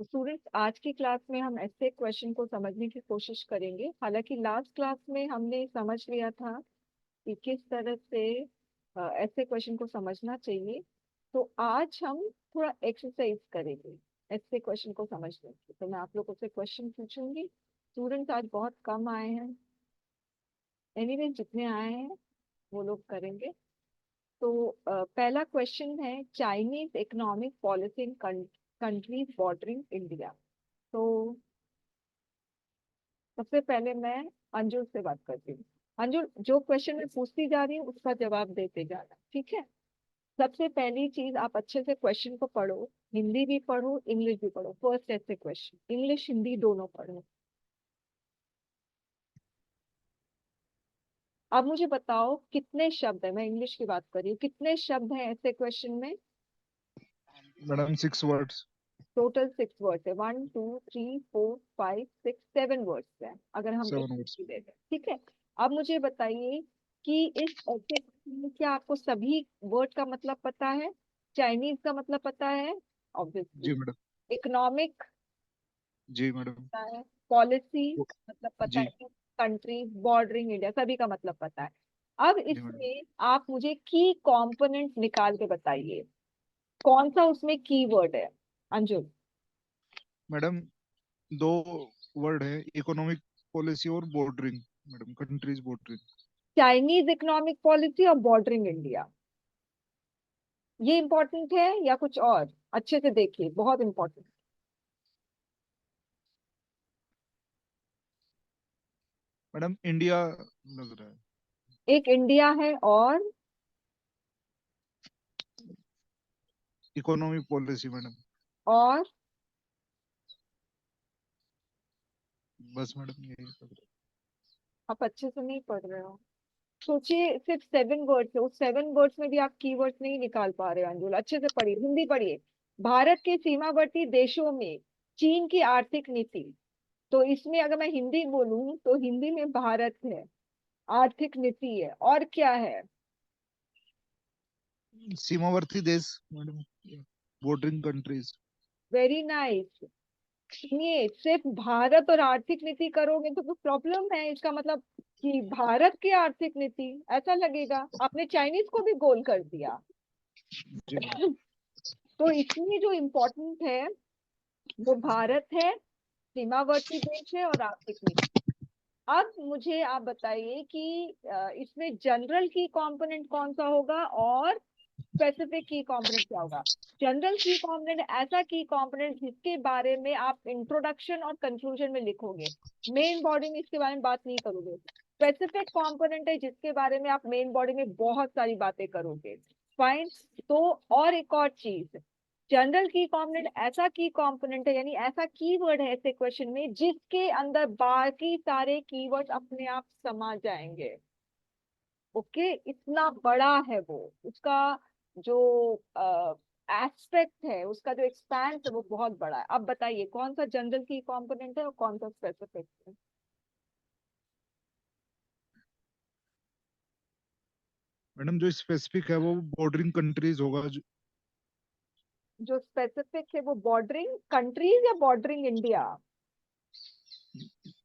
तो स्टूडेंट्स, आज की क्लास में हम ऐसे क्वेश्चन को समझने की कोशिश करेंगे। हालांकि लास्ट क्लास में हमने समझ लिया था कि किस तरह से ऐसे क्वेश्चन को समझना चाहिए। तो आज हम थोड़ा एक्सरसाइज करेंगे ऐसे क्वेश्चन को समझने की। तो मैं आप लोगों से क्वेश्चन पूछूंगी। स्टूडेंट्स आज बहुत कम आए हैं, एनीवे जितने आए हैं वो लोग करेंगे। तो पहला क्वेश्चन है, Chinese economic policy in countries bordering India. तो सबसे पहले मैं अंजुल से बात करती हूँ। अंजुल, जो क्वेश्चन मैं पूछती जा रही हूँ उसका जवाब देते जाना, ठीक है? सबसे पहली चीज, आप अच्छे से क्वेश्चन को पढ़ो, हिंदी भी पढ़ो इंग्लिश भी पढ़ो। फर्स्ट ऐसे क्वेश्चन इंग्लिश हिंदी दोनों पढ़ो। अब मुझे बताओ कितने शब्द है, मैं इंग्लिश की बात कर रही हूँ, कितने शब्द हैं ऐसे क्वेश्चन में? Madam 6 words. टोटल 6 वर्ड्स है। 1 2 3 4 5 6 7 वर्ड्स है अगर हम एक 7 वर्ड्स। ले लें, ठीक है? अब मुझे बताइए कि इस ऐसे में क्या आपको सभी वर्ड का मतलब पता है? चाइनीज का मतलब पता है ऑब्वियसली, जी मैडम। इकोनॉमिक जी मैडम। पता है, पॉलिसी मतलब पता जी। है, कंट्री बॉर्डरिंग इंडिया, सभी का मतलब पता है। अब जी मैडम। इसमें आप मुझे की कंपोनेंट निकाल के बताइए, कौन सा उसमें की वर्ड है अंजुल? मैडम, दो वर्ड है, इकोनॉमिक पॉलिसी और bordering. Madam, countries bordering. Chinese economic policy और बॉर्डरिंग इंडिया, ये इंपॉर्टेंट है या कुछ और? अच्छे से देखिए, बहुत इंपॉर्टेंट। मैडम, इंडिया लग रहा है। एक इंडिया है और इकोनॉमिक पॉलिसी मैडम। और बस मैडम, यही लग रहा आप अच्छे से नहीं पढ़ रहे हो। सोचिए, सिर्फ 7 वर्ड्स है, उस 7 वर्ड्स में भी आप कीवर्ड्स नहीं निकाल पा रहे हो। अंजुल अच्छे से पढ़िए, हिंदी पढ़िए। भारत के सीमावर्ती देशों में चीन की आर्थिक नीति। तो इसमें अगर मैं हिंदी बोलूं तो हिंदी में भारत है, आर्थिक नीति है, और क्या है? है। सीमावर्ती देश madam, bordering countries. Very nice. सुनिए, सिर्फ भारत और आर्थिक नीति करोगे तो कुछ प्रॉब्लम है, इसका मतलब कि भारत की आर्थिक नीति ऐसा लगेगा। आपने चाइनीज को भी गोल कर दिया। जी मैडम। तो इसमें जो इम्पोर्टेंट है वो भारत है, सीमावर्ती देश है और आर्थिक नीति। अब मुझे आप बताइए कि इसमें जनरल की कंपोनेंट कौन सा होगा और स्पेसिफिक की कंपोनेंट क्या होगा? जनरल की कंपोनेंट ऐसा की कंपोनेंट जिसके बारे में आप इंट्रोडक्शन और कंक्लूजन में लिखोगे, मेन बॉडी में इसके बारे में बात नहीं करोगे। स्पेसिफिक कंपोनेंट है जिसके बारे में आप मेन बॉडी में बहुत सारी बातें करोगे। फाइन। तो और एक और चीज, जनरल की कंपोनेंट ऐसा की कंपोनेंट है, यानी ऐसा कीवर्ड है ऐसे क्वेश्चन में जिसके अंदर बाकी सारे कीवर्ड अपने आप समा जाएंगे। ओके, इतना बड़ा है वो, उसका जो एस्पेक्ट है, उसका जो एक्सपेंस है वो बहुत बड़ा है। अब बताइए कौन सा जनरल की कंपोनेंट है और कौन सा स्पेसिफिक है? मैडम, जो स्पेसिफिक है वो बॉर्डरिंग कंट्रीज होगा। जो स्पेसिफिक है वो बॉर्डरिंग कंट्रीज या बॉर्डरिंग इंडिया?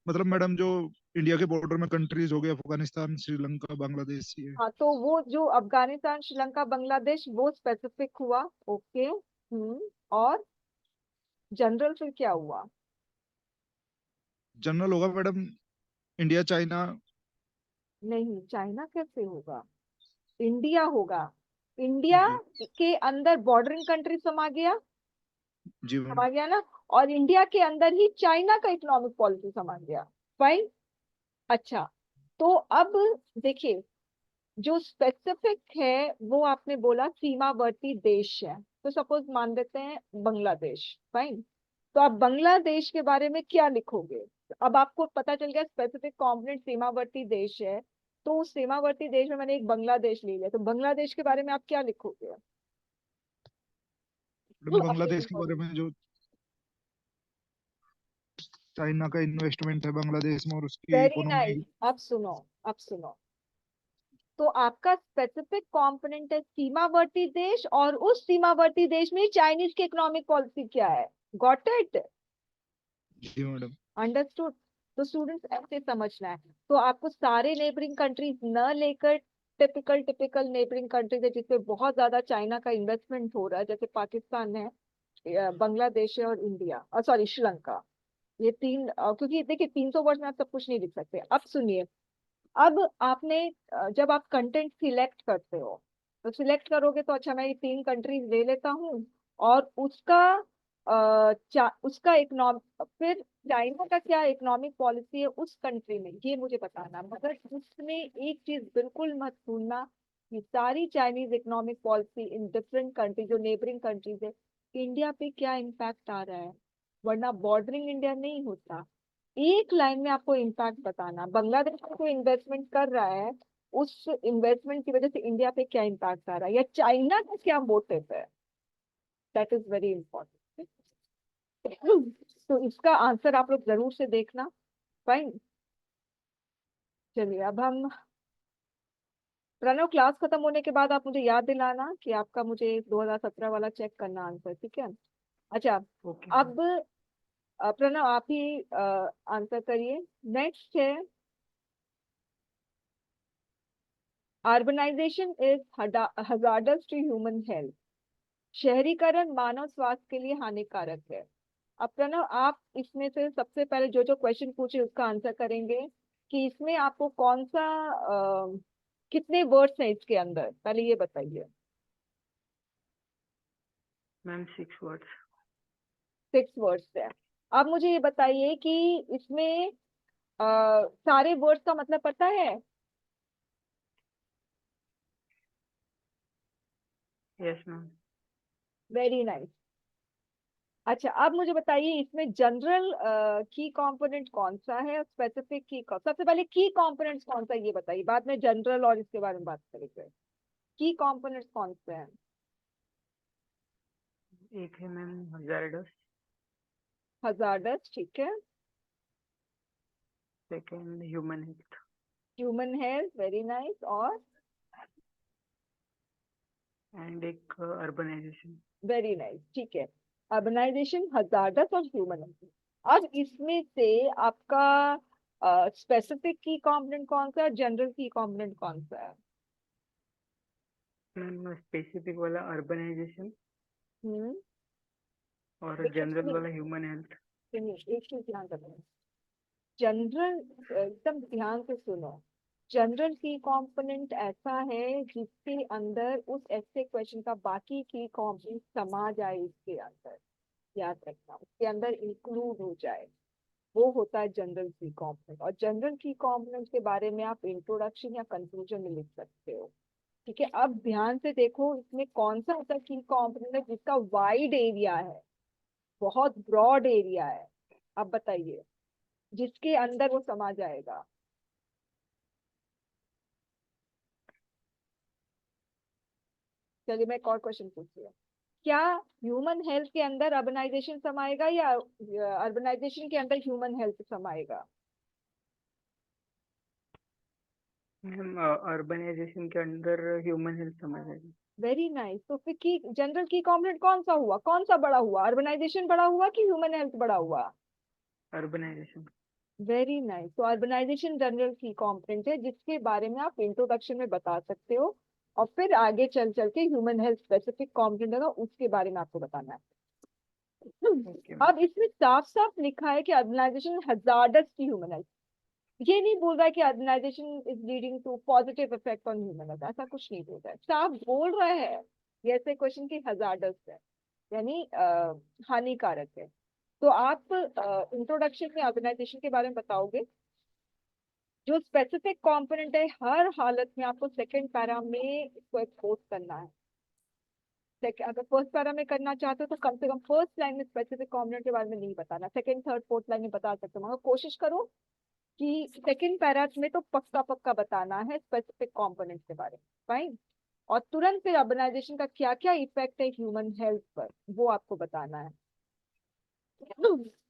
मतलब मैडम, जो इंडिया के बॉर्डर में कंट्रीज हो गए, अफगानिस्तान, श्रीलंका, बांग्लादेश, ये। हाँ, तो वो जो अफगानिस्तान श्रीलंका बांग्लादेश वो स्पेसिफिक हुआ। ओके। और जनरल फिर क्या हुआ? जनरल होगा मैडम, इंडिया, चाइना। नहीं, चाइना कैसे होगा? इंडिया होगा। इंडिया जी। के अंदर बॉर्डरिंग कंट्री समा गया, जी मैडम। समा गया ना? और इंडिया के अंदर ही चाइना का इकोनॉमिक पॉलिसी समा गया। फाइन। अच्छा, तो अब देखिए, जो स्पेसिफिक है वो आपने बोला सीमावर्ती देश है, तो सपोज मान लेते हैं बांग्लादेश। फाइन। तो आप बांग्लादेश के बारे में क्या लिखोगे? अब आपको पता चल गया स्पेसिफिक कंपोनेंट सीमावर्ती देश है, तो उस सीमावर्ती देश में मैंने एक बांग्लादेश ले लिया, तो बांग्लादेश के बारे में आप क्या लिखोगे? मैडम, अपनी बांग्लादेश के बारे में जो चाइना का इन्वेस्टमेंट है बांग्लादेश में और उसकी वेरी नाइस। इकोनॉमी। अब सुनो, अब सुनो। तो आपका स्पेसिफिक कंपोनेंट है सीमावर्ती देश, और उस सीमावर्ती देश में चाइनीज की इकोनॉमिक पॉलिसी क्या है? Got it? जी मैडम। अंडरस्टूड? तो स्टूडेंट्स ऐसे समझना है। तो आपको सारे नेबरिंग कंट्रीज न लेकर, टिपिकल टिपिकल नेबरिंग कंट्रीज है जिसमें बहुत ज्यादा चाइना का इन्वेस्टमेंट हो रहा है, जैसे पाकिस्तान है, बांग्लादेश है और इंडिया, सॉरी श्रीलंका, ये तीन, क्योंकि देखिए 300 वर्ड में आप सब कुछ नहीं लिख सकते। अब सुनिए, अब आपने जब आप कंटेंट सिलेक्ट करते हो, तो सिलेक्ट करोगे तो अच्छा मैं ये 3 कंट्रीज ले लेता हूँ, और उसका उसका इकोनॉमिक, फिर चाइना का क्या इकोनॉमिक पॉलिसी है उस कंट्री में, ये मुझे बताना। मगर उसमें एक चीज बिल्कुल मत भूलना कि सारी Chinese economic policy in different country, जो नेबरिंग कंट्रीज है, इंडिया पे क्या इम्पैक्ट आ रहा है, वरना बॉर्डरिंग इंडिया नहीं होता। एक लाइन में आपको इम्पैक्ट बताना, बांग्लादेश में कोई इन्वेस्टमेंट कर रहा है, उस इन्वेस्टमेंट की वजह से इंडिया पे क्या इम्पैक्ट आ रहा है, या चाइना का क्या मोटिव है, दैट इज वेरी इंपॉर्टेंट। तो इसका आंसर आप लोग जरूर से देखना। फाइन, चलिए अब हम, प्रणव क्लास खत्म होने के बाद आप मुझे याद दिलाना कि आपका मुझे 2017 वाला चेक करना आंसर, ठीक है? अच्छा, ओके। अब प्रणव आप ही आंसर करिए। नेक्स्ट है, urbanisation is hazardous to human health. शहरीकरण मानव स्वास्थ्य के लिए हानिकारक है। अब प्रणव आप इसमें से सबसे पहले जो जो क्वेश्चन पूछे उसका आंसर करेंगे, कि इसमें आपको कौन सा कितने वर्ड्स हैं इसके अंदर, पहले ये बताइए। Ma'am 6 words. 6 वर्ड्स है। अब मुझे ये बताइए कि इसमें सारे वर्ड्स का मतलब पता है? Yes ma'am. Very nice. अच्छा, अब मुझे बताइए इसमें जनरल की कंपोनेंट कौन सा है, स्पेसिफिक की सबसे पहले की कंपोनेंट्स कौन सा है ये बताइए, बाद में जनरल और इसके बारे में बात करेंगे। की कंपोनेंट्स कौन से हैं? एक है मैम हजार्डस, हजार्डस, ठीक है। Second human health, human health, very nice. और एंड एक अर्बनाइजेशन। वेरी नाइस, ठीक है। अर्बनाइजेशन, हजार्डस और ह्यूमन हेल्थ। अब इसमें से आपका स्पेसिफिक की कंपोनेंट कौन सा है, जनरल की कंपोनेंट कौन सा है? मैम स्पेसिफिक वाला अर्बनाइजेशन हम्म, और देखिए जनरल वाला ह्यूमन हेल्थ। सुनिए, एक चीज ध्यान रखना, जनरल, एकदम ध्यान से सुनो। जनरल की कंपोनेंट ऐसा है जिसके अंदर उस ऐसे क्वेश्चन का बाकी की कंपोनेंट समा जाए इसके अंदर, याद रखना, उसके अंदर इंक्लूड हो जाए, वो होता है जनरल की कंपोनेंट। और जनरल की कंपोनेंट के बारे में आप इंट्रोडक्शन या कंक्लूजन में लिख सकते हो, ठीक है? अब ध्यान से देखो इसमें कौन सा ऐसा की कंपोनेंट है जिसका वाइड एरिया है, बहुत ब्रॉड एरिया है। अब बताइए, जिसके अंदर वो समा जाएगा। चलिए मैं एक और क्वेश्चन पूछती हूँ, क्या ह्यूमन हेल्थ के अंदर अर्बनाइजेशन समाएगा, या अर्बनाइजेशन के अंदर ह्यूमन हेल्थ समाएगा? मैम अर्बनाइजेशन के अंदर ह्यूमन हेल्थ समझ आएगी। Very nice. तो फिर की जनरल की कंपोनेंट कौन सा हुआ, कौन सा बड़ा हुआ, अर्बनाइजेशन बड़ा हुआ कि ह्यूमन हेल्थ बड़ा हुआ? अर्बनाइजेशन। Very nice. तो अर्बनाइजेशन जनरल की कंपोनेंट है जिसके बारे में आप इंट्रोडक्शन में बता सकते हो, और फिर आगे चल चल के ह्यूमन हेल्थ स्पेसिफिक कंपोनेंट है उसके बारे में आपको बताना है। Okay ma'am. अब इसमें साफ साफ लिखा है कि अर्बनाइजेशन हजार्डस की ह्यूमन हेल्थ, ये नहीं बोल रहा है कि urbanisation is leading to positive effect on human health, ऐसा कुछ नहीं बोल रहा है, साफ बोल रहा है ये ऐसे क्वेश्चन की हजार्डस है, यानी हानिकारक है। तो आप इंट्रोडक्शन में ऑर्गेनाइजेशन के बारे में बताओगे। जो स्पेसिफिक कंपोनेंट है हर हालत में आपको सेकंड पैरा में इसको एक्सपोज करना है। अगर फर्स्ट पैरा में करना चाहते हो तो कम से कम फर्स्ट लाइन में स्पेसिफिक कंपोनेंट के बारे में नहीं बताना, सेकंड थर्ड फोर्थ लाइन में बता सकते हो, मगर कोशिश करो कि सेकंड पैरा में तो पक्का पक्का बताना है स्पेसिफिक कंपोनेंट के बारे में। फाइन। और तुरंत फिर अर्बनाइजेशन का क्या क्या इफेक्ट है ह्यूमन हेल्थ पर, वो आपको बताना है।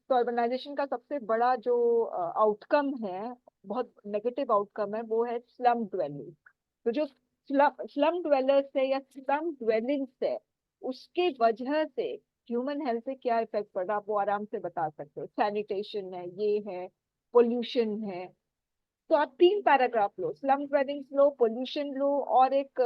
तो अर्बनाइजेशन का सबसे बड़ा जो आउटकम है, बहुत नेगेटिव आउटकम है, वो है स्लम ड्वेलिंग। तो जो स्लम ड्वेलर्स है या स्लम ड्वेलिंग्स है, उसके वजह से ह्यूमन हेल्थ पे क्या इफेक्ट पड़ रहा है, आप वो आराम से बता सकते हो। सैनिटेशन है, ये है, पोल्यूशन है। तो आप 3 पैराग्राफ लो, स्लम ड्वेलिंग्स लो, पोल्यूशन लो, और एक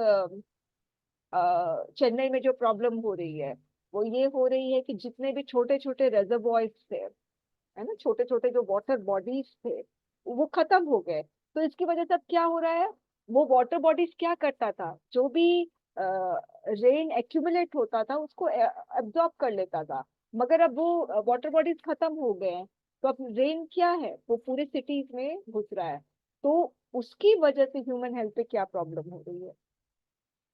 चेन्नई में जो प्रॉब्लम हो रही है वो ये हो रही है कि जितने भी छोटे छोटे रेजर्वॉयर्स थे, है ना, छोटे छोटे जो वाटर बॉडीज थे, वो खत्म हो गए। तो इसकी वजह से अब क्या हो रहा है, वो वाटर बॉडीज क्या करता था, जो भी रेन एक्यूमुलेट होता था उसको एब्जॉर्ब कर लेता था। मगर अब वो वाटर बॉडीज खत्म हो गए हैं, तो अब रेन क्या है, वो पूरे सिटीज में घुस रहा है। तो उसकी वजह से ह्यूमन हेल्थ पे क्या प्रॉब्लम हो रही है।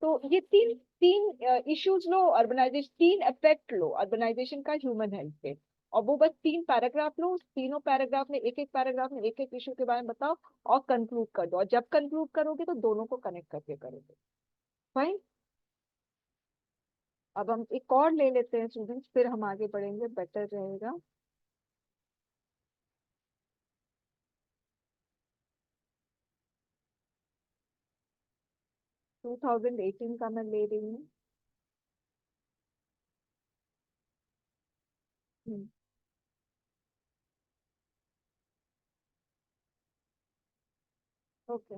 तो ये तीन तीन इश्यूज लो, अर्बनाइजेशन, 3 इफेक्ट लो अर्बनाइजेशन का ह्यूमन हेल्थ पे। और वो बस 3 पैराग्राफ लो, उस तीनों पैराग्राफ में एक एक पैराग्राफ में एक एक इशू के बारे में बताओ और कंक्लूड कर दो। और जब कंक्लूड करोगे तो दोनों को कनेक्ट करके करोगे। फाइन। अब हम एक और ले लेते हैं स्टूडेंट्स, फिर हम आगे बढ़ेंगे, बेटर रहेगा। टू 2018 का मैं ले रही हूँ। ओके,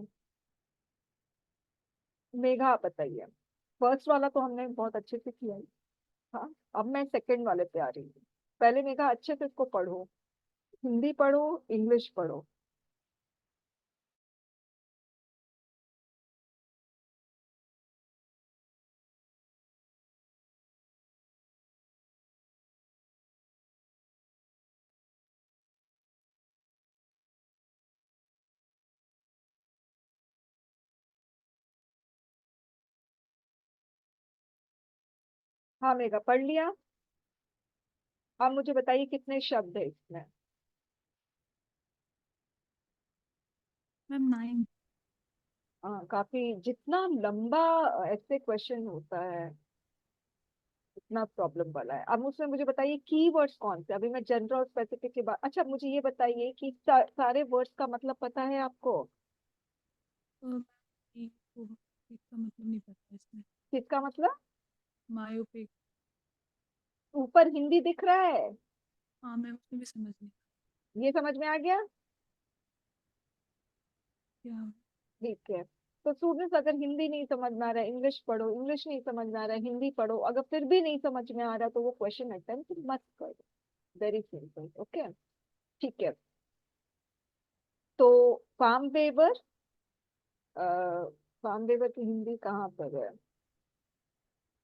मेघा आप बताइए। फर्स्ट वाला तो हमने बहुत अच्छे से किया है। हाँ, अब मैं सेकंड वाले पे आ रही हूँ। पहले मेघा अच्छे से इसको पढ़ो, हिंदी पढ़ो, इंग्लिश पढ़ो। हाँ मेघा, पढ़ लिया। अब मुझे बताइए कितने शब्द है इसमें। मैम 9। हाँ, काफी, जितना लंबा ऐसे क्वेश्चन होता है इतना प्रॉब्लम वाला है। अब उसमें मुझे बताइए कीवर्ड्स कौन से, अभी मैं जनरल और स्पेसिफिक के बाद, अच्छा मुझे ये बताइए कि सारे वर्ड्स का मतलब पता है आपको। एक को एक का मतलब नहीं पता इसमें। किसका मतलब। मायोपिक। ऊपर हिंदी दिख रहा है, हाँ मैम, उसमें भी समझ नहीं ये समझ में आ गया। क्या। ठीक है। तो स्टूडेंट्स, अगर हिंदी नहीं समझ में आ रहा है इंग्लिश पढ़ो, इंग्लिश नहीं समझ में आ रहा है हिंदी पढ़ो, अगर फिर भी नहीं समझ में आ रहा तो वो क्वेश्चन अटेम्प्ट मत करो। Very simple. ओके, ठीक है। तो फार्म वेवर, फार्म वेवर की हिंदी कहाँ पर है,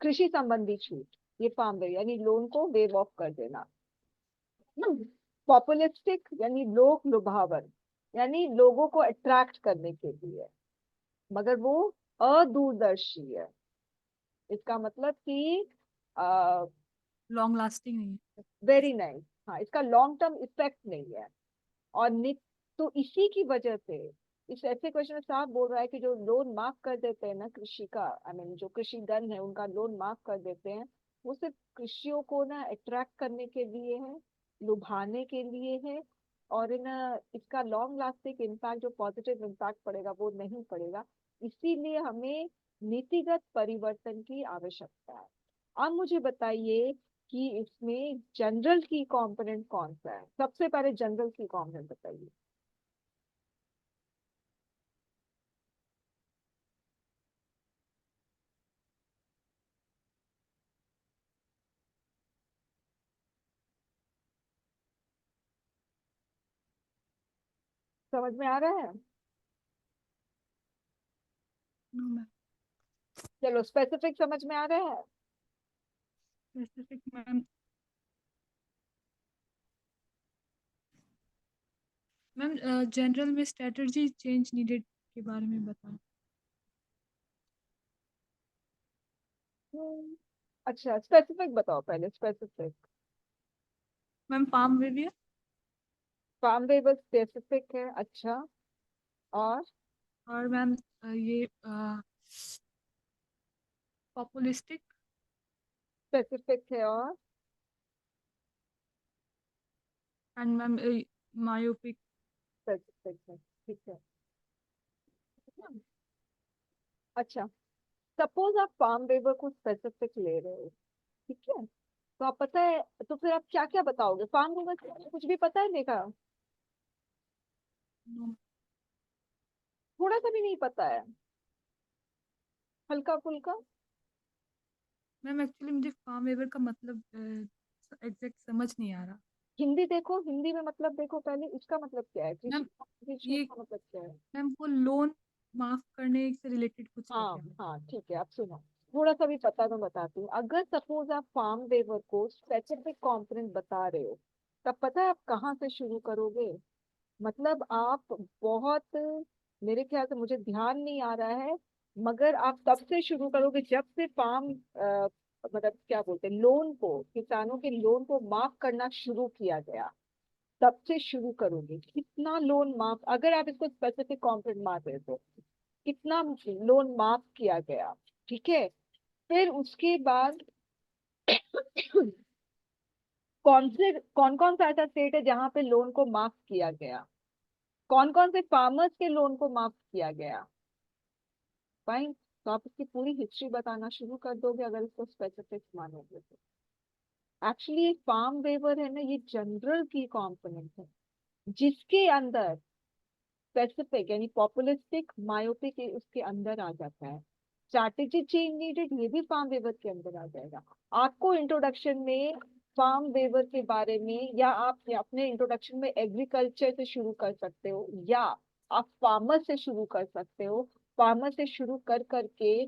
कृषि संबंधी छूट, ये फार्म वेवर यानी लोन को वेव ऑफ कर देना। पॉपुलिस्टिक यानी लोक लुभावन, यानी लोगों को अट्रैक्ट करने के लिए, मगर वो अदूरदर्शी है। इसका मतलब कि लॉन्ग लास्टिंग नहीं है। वेरी नाइस, हाँ, इसका लॉन्ग टर्म इफेक्ट नहीं है। और नित, तो इसी की वजह से इस ऐसे क्वेश्चन में साफ बोल रहा है कि जो लोन माफ कर देते हैं ना कृषि का, आई मीन जो कृषि गण है उनका लोन माफ कर देते हैं, वो सिर्फ कृषियों को ना अट्रैक्ट करने के लिए है, लुभाने के लिए है। और इन इसका लॉन्ग लास्टिंग इम्पैक्ट, जो पॉजिटिव इम्पैक्ट पड़ेगा वो नहीं पड़ेगा। इसीलिए हमें नीतिगत परिवर्तन की आवश्यकता है। अब मुझे बताइए कि इसमें जनरल की कंपोनेंट कौन सा है, सबसे पहले जनरल की कंपोनेंट बताइए। समझ में आ रहा है। No ma'am. चलो स्पेसिफिक समझ में आ रहा है। Specific ma'am. मैम जनरल में स्ट्रेटजी चेंज नीडेड के बारे में बताओ। अच्छा, स्पेसिफिक बताओ पहले, specific. Ma'am farm waiver. Farm waiver specific है, अच्छा। और और मैम ये पॉपुलिस्टिक। स्पेसिफिक है, और एंड मैम मायोपिक। स्पेसिफिक है, ठीक है। अच्छा, सपोज आप फार्म वेवर को स्पेसिफिक ले रहे हो, ठीक है, तो आप पता है, तो फिर आप क्या क्या बताओगे? फार्म वेवर कुछ भी पता है? देखा, नो थोड़ा सा भी नहीं पता है, हल्का फुल्का। मैम, एक्चुअली मुझे फार्म वेवर का मतलब एग्जैक्ट समझ नहीं आ रहा। हिंदी देखो, हिंदी में मतलब देखो पहले, इसका मतलब क्या है? मैम कृषि ये का मतलब क्या है? मैम वो लोन माफ करने से रिलेटेड कुछ है हाँ क्या? हाँ, ठीक है, आप सुनो, थोड़ा सा भी पता तो बताती हूँ। अगर सपोज आप फार्म वेवर को स्पेसिफिक कंपोनेंट बता रहे हो, तब पता है आप कहाँ से शुरू करोगे? मतलब आप बहुत, मेरे ख्याल से, मुझे ध्यान नहीं आ रहा है, मगर आप तब से शुरू करोगे जब से फार्म मतलब क्या बोलते हैं, लोन को, किसानों के लोन को माफ करना शुरू किया गया, तब से शुरू करोगे। कितना लोन माफ, अगर आप इसको स्पेसिफिक कंपोनेंट मान रहे हो तो कितना लोन माफ किया गया, ठीक है? फिर उसके बाद कौन कौन सा ऐसा स्टेट है जहां पे लोन को माफ किया गया? कौन कौन से फार्मर्स के लोन को माफ किया गया? फाइन। तो आप इसकी पूरी हिस्ट्री बताना शुरू कर दोगे अगर इसको स्पेसिफिक मानोगे तो। एक्चुअली फार्म वेवर है ना, ये जनरल की कंपोनेंट है, जिसके अंदर स्पेसिफिक यानी पॉपुलिस्टिक, मायोपिक उसके अंदर आ जाता है। स्ट्रैटेजी चेंज नीडेड, ये भी फार्म वेवर के अंदर आ जाएगा। आपको इंट्रोडक्शन में फार्म वेवर के बारे में, या आप अपने इंट्रोडक्शन में एग्रीकल्चर से शुरू कर सकते हो, या आप फार्मर से शुरू कर सकते हो। फार्मर से शुरू कर करके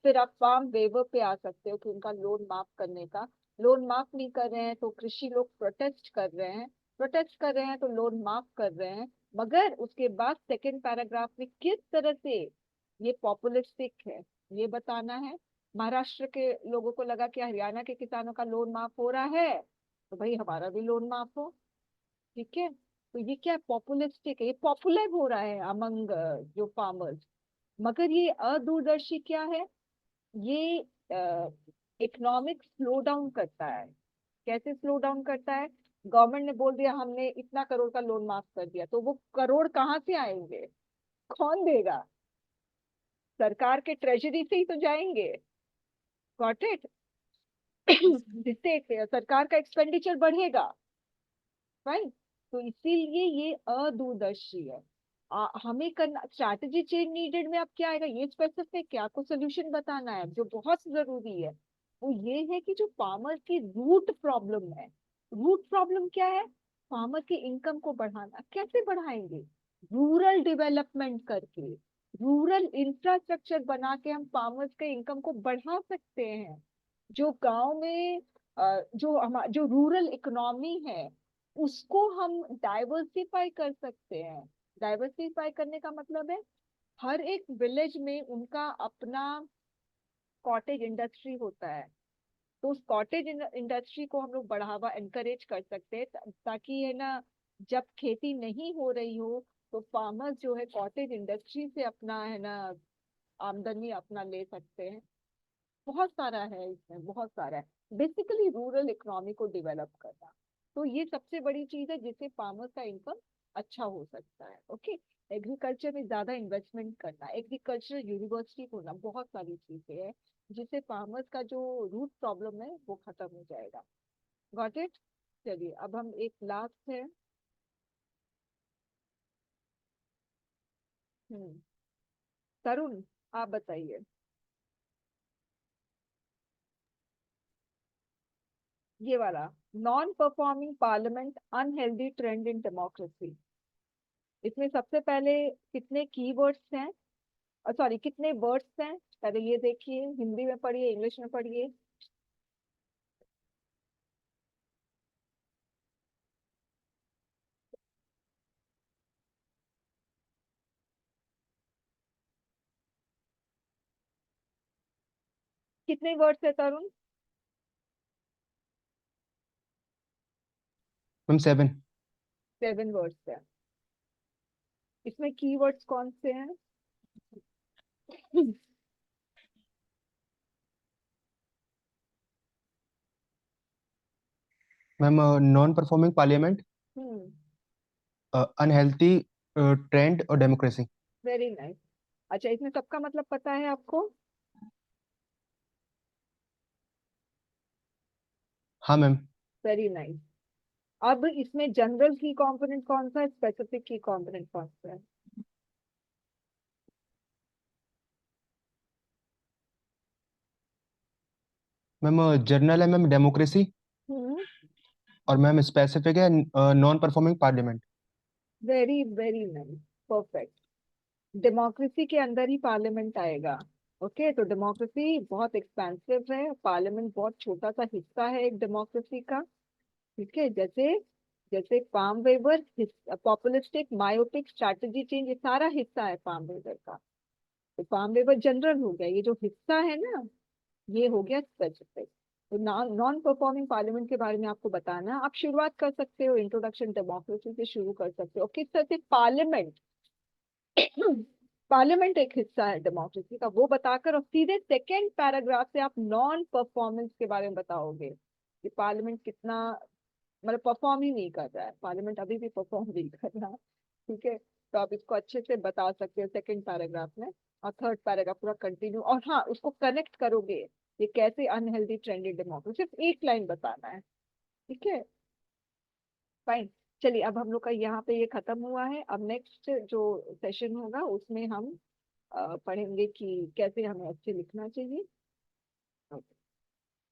फिर आप फार्म वेवर पे आ सकते हो कि उनका लोन माफ करने का। लोन माफ नहीं कर रहे हैं तो कृषि लोग प्रोटेस्ट कर रहे हैं, प्रोटेस्ट कर रहे हैं तो लोन माफ कर रहे हैं। मगर उसके बाद सेकंड पैराग्राफ में किस तरह से ये पॉपुलिस्टिक है, ये बताना है। महाराष्ट्र के लोगों को लगा कि हरियाणा के किसानों का लोन माफ हो रहा है, तो भाई हमारा भी लोन माफ हो, ठीक है? तो ये क्या पॉपुलिस्टिक है, ये पॉपुलर हो रहा है अमंग जो फार्मर्स। मगर ये अदूरदर्शी क्या है? ये इकोनॉमिक स्लो डाउन करता है। कैसे स्लो डाउन करता है? गवर्नमेंट ने बोल दिया हमने इतना करोड़ का लोन माफ कर दिया, तो वो करोड़ कहाँ से आएंगे? कौन देगा? सरकार के ट्रेजरी से ही तो जाएंगे। Got it? जिससे सरकार का एक्सपेंडिचर बढ़ेगा, राइट? तो इसीलिए ये अदूरदर्शी है। हमें करना स्ट्रैटेजी चेंज नीडेड में अब क्या आएगा, ये स्पेसिफिक, क्या आपको सोल्यूशन बताना है जो बहुत जरूरी है। वो ये है कि जो फार्मर की रूट प्रॉब्लम है, रूट प्रॉब्लम क्या है? फार्मर की इनकम को बढ़ाना। कैसे बढ़ाएंगे? रूरल डेवलपमेंट करके, रूरल इंफ्रास्ट्रक्चर बना के हम फार्मर्स के इनकम को बढ़ा सकते हैं। जो गांव में जो रूरल इकोनॉमी है, उसको हम डाइवर्सिफाई कर सकते हैं। डाइवर्सिफाई करने का मतलब है हर एक विलेज में उनका अपना कॉटेज इंडस्ट्री होता है, तो उस कॉटेज इंडस्ट्री को हम लोग बढ़ावा एनकरेज कर सकते हैं, ताकि है ना, जब खेती नहीं हो रही हो तो फार्मर्स जो है कॉटेज इंडस्ट्री से अपना है ना आमदनी अपना ले सकते हैं। बहुत सारा है इसमें, बहुत सारा है। बेसिकली रूरल इकोनॉमी को डेवलप करना, तो ये सबसे बड़ी चीज है जिससे फार्मर्स का इनकम अच्छा हो सकता है। ओके, एग्रीकल्चर में ज्यादा इन्वेस्टमेंट करना, एग्रीकल्चर यूनिवर्सिटी खोलना, बहुत सारी चीजें हैं जिससे फार्मर्स का जो रूट प्रॉब्लम है वो खत्म हो जाएगा। Got it? चलिए अब हम एक लास्ट है। तरुण, आप बताइए। ये वाला, non performing parliament unhealthy trend in democracy, इसमें सबसे पहले कितने कीवर्ड्स हैं, सॉरी कितने वर्ड्स हैं, पहले ये देखिए, हिंदी में पढ़िए, इंग्लिश में पढ़िए। कितने वर्ड्स है तरुण? मैम 7। 7 वर्ड्स है। इसमें कीवर्ड्स कौन से हैं? मैम नॉन परफॉर्मिंग पार्लियामेंट, हम्म, अनहेल्थी ट्रेंड और डेमोक्रेसी। Very nice. अच्छा, इसमें सबका मतलब पता है आपको? हाँ मैम। Very nice. अब इसमें जनरल की कंपोनेंट कौन सा है, स्पेसिफिक की कंपोनेंट कौन सा है? मैम जर्नल है मैम डेमोक्रेसी, हम्म। और मैम स्पेसिफिक है non performing parliament. Very very nice, perfect. Democracy के अंदर ही पार्लियामेंट आएगा। ओके, तो डेमोक्रेसी बहुत एक्सपेंसिव है, पार्लियामेंट बहुत छोटा सा हिस्सा है एक डेमोक्रेसी का। ठीक है, जैसे जैसे farm waiver, populistic, myopic, strategy change, ये सारा हिस्सा है फार्म वेवर का। तो फार्म वेवर जनरल हो गया, ये जो हिस्सा है ना, ये हो गया स्पेसिफिक। तो नॉन परफॉर्मिंग पार्लियामेंट के बारे में आपको बताना, आप शुरुआत कर सकते हो, इंट्रोडक्शन डेमोक्रेसी से शुरू कर सकते हो किस तरह से पार्लियामेंट पार्लियामेंट एक हिस्सा है डेमोक्रेसी का, वो बताकर और सीधे सेकेंड पैराग्राफ से आप नॉन परफॉर्मेंस के बारे में बताओगे कि पार्लियामेंट कितना मतलब परफॉर्म ही नहीं कर रहा है, पार्लियामेंट अभी भी परफॉर्म नहीं कर रहा। ठीक है, तो आप इसको अच्छे से बता सकते हो सेकेंड पैराग्राफ में, और थर्ड पैराग्राफ पूरा कंटिन्यू, और हाँ उसको कनेक्ट करोगे ये कैसे अनहेल्दी ट्रेंड इन डेमोक्रेसी, सिर्फ एक लाइन बताना है। ठीक है, फाइन। चलिए, अब हम लोग का यहाँ पे ये खत्म हुआ है। अब नेक्स्ट जो सेशन होगा उसमें हम पढ़ेंगे कि कैसे हमें अच्छे लिखना चाहिए। Okay.